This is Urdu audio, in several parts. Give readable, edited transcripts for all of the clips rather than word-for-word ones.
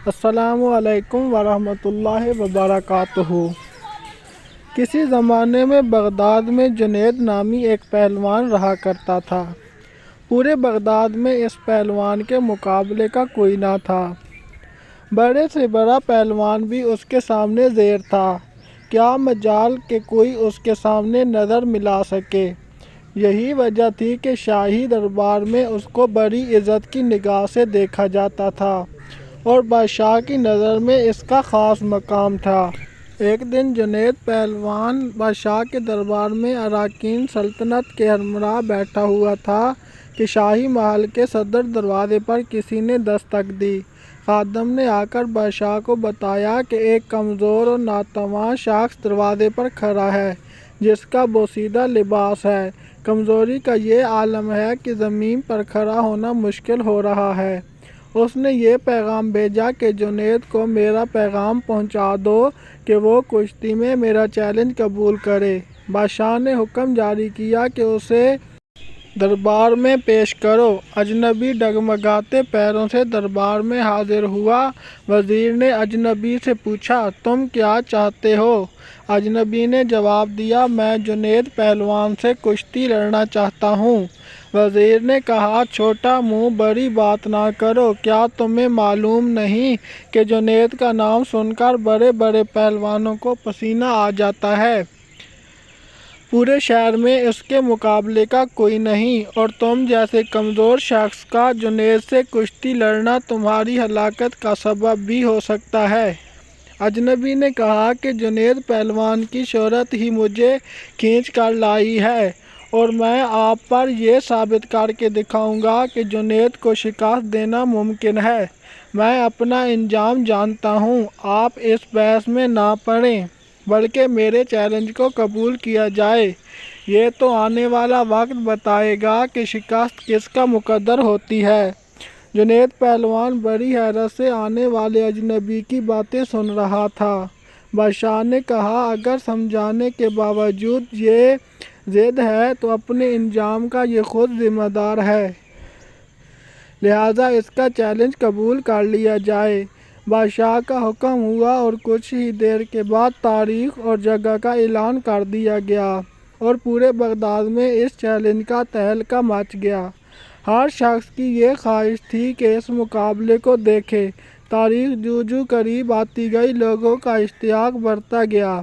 السلام علیکم ورحمۃ اللہ وبرکاتہ۔ کسی زمانے میں بغداد میں جنید نامی ایک پہلوان رہا کرتا تھا۔ پورے بغداد میں اس پہلوان کے مقابلے کا کوئی نہ تھا۔ بڑے سے بڑا پہلوان بھی اس کے سامنے زیر تھا۔ کیا مجال کہ کوئی اس کے سامنے نظر ملا سکے۔ یہی وجہ تھی کہ شاہی دربار میں اس کو بڑی عزت کی نگاہ سے دیکھا جاتا تھا اور بادشاہ کی نظر میں اس کا خاص مقام تھا۔ ایک دن جنید پہلوان بادشاہ کے دربار میں اراکین سلطنت کے ہمراہ بیٹھا ہوا تھا کہ شاہی محل کے صدر دروازے پر کسی نے دستک دی۔ خادم نے آ کر بادشاہ کو بتایا کہ ایک کمزور اور ناتواں شخص دروازے پر کھڑا ہے جس کا بوسیدہ لباس ہے۔ کمزوری کا یہ عالم ہے کہ زمین پر کھڑا ہونا مشکل ہو رہا ہے۔ اس نے یہ پیغام بھیجا کہ جنید کو میرا پیغام پہنچا دو کہ وہ کشتی میں میرا چیلنج قبول کرے۔ بادشاہ نے حکم جاری کیا کہ اسے دربار میں پیش کرو۔ اجنبی ڈگمگاتے پیروں سے دربار میں حاضر ہوا۔ وزیر نے اجنبی سے پوچھا، تم کیا چاہتے ہو؟ اجنبی نے جواب دیا، میں جنید پہلوان سے کشتی لڑنا چاہتا ہوں۔ وزیر نے کہا، چھوٹا منہ بڑی بات نہ کرو۔ کیا تمہیں معلوم نہیں کہ جنید کا نام سن کر بڑے بڑے پہلوانوں کو پسینہ آ جاتا ہے؟ پورے شہر میں اس کے مقابلے کا کوئی نہیں، اور تم جیسے کمزور شخص کا جنید سے کشتی لڑنا تمہاری ہلاکت کا سبب بھی ہو سکتا ہے۔ اجنبی نے کہا کہ جنید پہلوان کی شہرت ہی مجھے کھینچ کر لائی ہے، اور میں آپ پر یہ ثابت کر کے دکھاؤں گا کہ جنید کو شکست دینا ممکن ہے۔ میں اپنا انجام جانتا ہوں، آپ اس بحث میں نہ پڑیں، بلکہ میرے چیلنج کو قبول کیا جائے۔ یہ تو آنے والا وقت بتائے گا کہ شکست کس کا مقدر ہوتی ہے۔ جنید پہلوان بڑی حیرت سے آنے والے اجنبی کی باتیں سن رہا تھا۔ بادشاہ نے کہا، اگر سمجھانے کے باوجود یہ ضد ہے تو اپنے انجام کا یہ خود ذمہ دار ہے، لہٰذا اس کا چیلنج قبول کر لیا جائے۔ بادشاہ کا حکم ہوا اور کچھ ہی دیر کے بعد تاریخ اور جگہ کا اعلان کر دیا گیا، اور پورے بغداد میں اس چیلنج کا تہلکہ مچ گیا۔ ہر شخص کی یہ خواہش تھی کہ اس مقابلے کو دیکھے۔ تاریخ جوں قریب آتی گئی، لوگوں کا اشتیاق بڑھتا گیا۔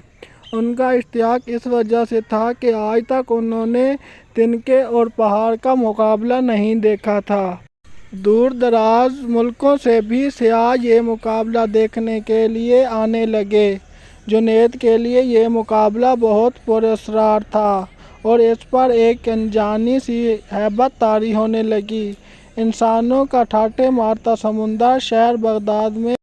ان کا اشتیاق اس وجہ سے تھا کہ آج تک انہوں نے تنکے اور پہاڑ کا مقابلہ نہیں دیکھا تھا۔ دور دراز ملکوں سے بھی سیاح یہ مقابلہ دیکھنے کے لیے آنے لگے۔ جنید کے لیے یہ مقابلہ بہت پراسرار تھا، اور اس پر ایک انجانی سی ہیبت طاری ہونے لگی۔ انسانوں کا ٹھاٹھے مارتا سمندر شہر بغداد میں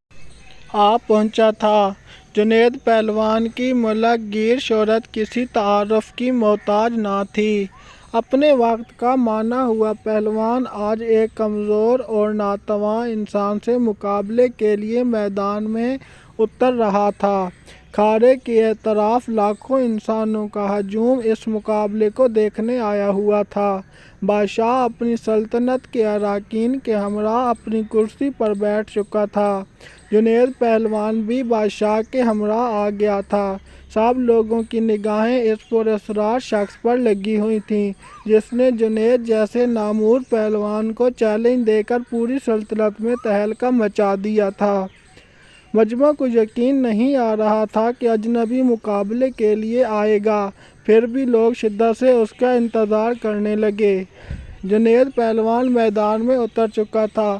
آ پہنچا تھا۔ جنید پہلوان کی ملک گیر شہرت کسی تعارف کی محتاج نہ تھی۔ اپنے وقت کا مانا ہوا پہلوان آج ایک کمزور اور ناتواں انسان سے مقابلے کے لیے میدان میں اتر رہا تھا۔ کھارے کی طرف لاکھوں انسانوں کا ہجوم اس مقابلے کو دیکھنے آیا ہوا تھا۔ بادشاہ اپنی سلطنت کے اراکین کے ہمراہ اپنی کرسی پر بیٹھ چکا تھا۔ جنید پہلوان بھی بادشاہ کے ہمراہ آ گیا تھا۔ سب لوگوں کی نگاہیں اس پراسرار شخص پر لگی ہوئی تھیں جس نے جنید جیسے نامور پہلوان کو چیلنج دے کر پوری سلطنت میں تہلکہ مچا دیا تھا۔ مجمع کو یقین نہیں آ رہا تھا کہ اجنبی مقابلے کے لیے آئے گا، پھر بھی لوگ شدت سے اس کا انتظار کرنے لگے۔ جنید پہلوان میدان میں اتر چکا تھا۔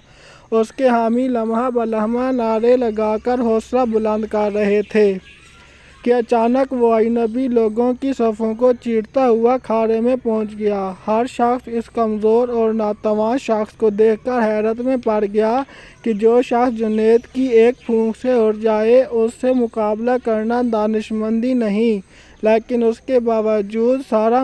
اس کے حامی لمحہ بلمحہ نعرے لگا کر حوصلہ بلند کر رہے تھے کہ اچانک وہ اجنبی لوگوں کی صفوں کو چیرتا ہوا کھارے میں پہنچ گیا۔ ہر شخص اس کمزور اور ناتواں شخص کو دیکھ کر حیرت میں پڑ گیا کہ جو شخص جنید کی ایک پھونک سے اڑ جائے، اس سے مقابلہ کرنا دانشمندی نہیں، لیکن اس کے باوجود سارا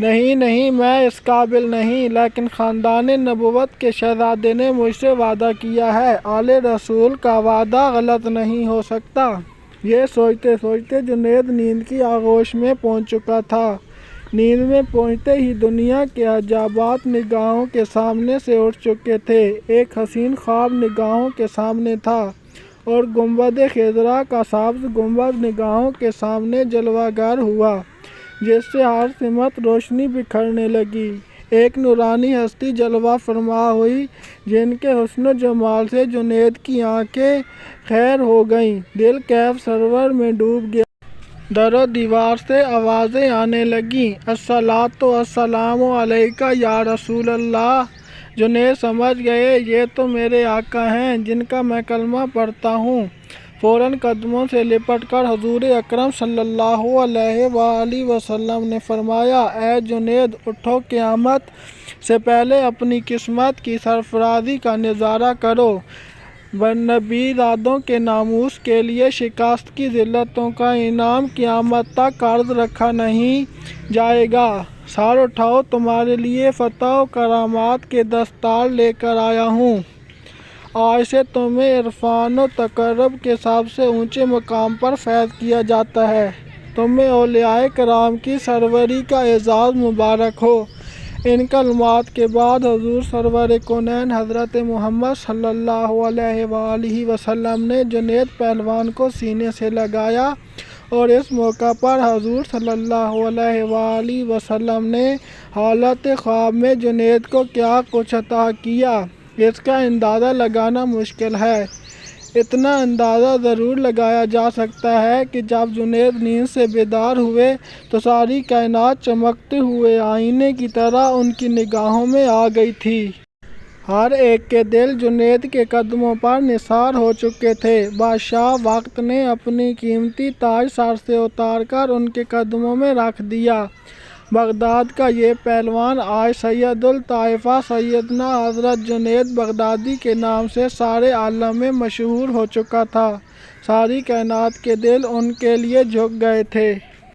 نہیں نہیں، میں اس قابل نہیں، لیکن خاندان نبوت کے شہزادے نے مجھ سے وعدہ کیا ہے، آل رسول کا وعدہ غلط نہیں ہو سکتا۔ یہ سوچتے سوچتے جنید نیند کی آغوش میں پہنچ چکا تھا۔ نیند میں پہنچتے ہی دنیا کے عجائبات نگاہوں کے سامنے سے اٹھ چکے تھے۔ ایک حسین خواب نگاہوں کے سامنے تھا اور گنبد خضرا کا سبز گنبد نگاہوں کے سامنے جلوہ گر ہوا، جس سے ہر سمت روشنی بکھرنے لگی۔ ایک نورانی ہستی جلوہ فرما ہوئی، جن کے حسن و جمال سے جنید کی آنکھیں خیر ہو گئیں۔ دل کیف سرور میں ڈوب گیا۔ در و دیوار سے آوازیں آنے لگیں، الصلاۃ والسلام علیک یا رسول اللہ۔ جنید سمجھ گئے یہ تو میرے آقا ہیں جن کا میں کلمہ پڑھتا ہوں۔ فوراً قدموں سے لپٹ کر حضور اکرم صلی اللہ علیہ وآلہ وسلم نے فرمایا، اے جنید، اٹھو، قیامت سے پہلے اپنی قسمت کی سرفرازی کا نظارہ کرو۔ نبی زادوں کے ناموس کے لیے شکست کی ذلتوں کا انعام قیامت تک عرض رکھا نہیں جائے گا۔ سر اٹھاؤ، تمہارے لیے فتح و کرامات کے دستار لے کر آیا ہوں۔ آج سے تمہیں عرفان و تقرب کے سب سے اونچے مقام پر فیض کیا جاتا ہے۔ تمہیں اولیاء کرام کی سروری کا اعزاز مبارک ہو۔ ان کلمات کے بعد حضور سرور کونین حضرت محمد صلی اللہ علیہ وآلہ وسلم نے جنید پہلوان کو سینے سے لگایا اور اس موقع پر حضور صلی اللہ علیہ وآلہ وسلم نے حالت خواب میں جنید کو کیا کچھ عطا کیا، اس کا اندازہ لگانا مشکل ہے۔ اتنا اندازہ ضرور لگایا جا سکتا ہے کہ جب جنید نیند سے بیدار ہوئے تو ساری کائنات چمکتے ہوئے آئینے کی طرح ان کی نگاہوں میں آ گئی تھی۔ ہر ایک کے دل جنید کے قدموں پر نثار ہو چکے تھے۔ بادشاہ وقت نے اپنی قیمتی تاج سر سے اتار کر ان کے قدموں میں رکھ دیا۔ بغداد کا یہ پہلوان آج سید الطائفہ سیدنا حضرت جنید بغدادی کے نام سے سارے عالم میں مشہور ہو چکا تھا۔ ساری کائنات کے دل ان کے لیے جھک گئے تھے۔